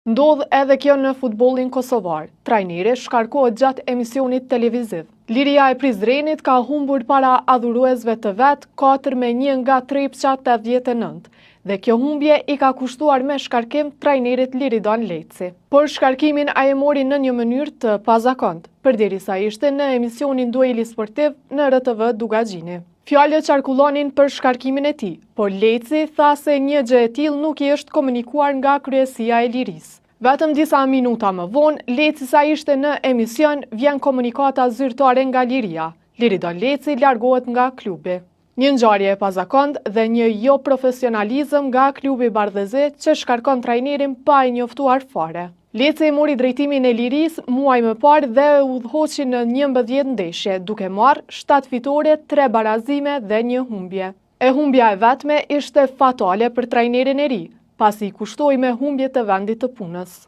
Ndodh edhe kjo në futbollin kosovar. Trajneri shkarkohet gjatë emisionit televiziv. Liria e Prizrenit ka humbur para adhuruesve të vet 4-1 nga Trepça 89 dhe kjo humbje i ka kushtuar me shkarkim trajnerit Liridon Leci. Por shkarkimin ai e mori në një mënyrë të pazakontë, përderisa ishte në emisionin Dueli Sportiv në RTV Dugaxhini. Fjalët qarkullonin për shkarkimin e tij, por Leci tha se një gjë e tillë nuk i është komunikuar nga kryesia e Lirisë. Vetëm disa minuta më vonë, Leci sa ishte në emision, vjen komunikata zyrtare nga Liria. Liridon Leci largohet nga klubi. Një ngjarje e pazakontë dhe një jo profesionalizëm nga klubi bardhëzi që shkarkon trajnerin pa i njoftuar fare. Leci mori drejtimin e Lirisë muaj më parë dhe u udhëhoqi në 11 ndeshje, duke marrë 7 fitore, 3 barazime dhe një humbje. E humbja e vetme ishte fatale për trajnerin e ri, pasi i kushtoi me humbje të vendit të punës.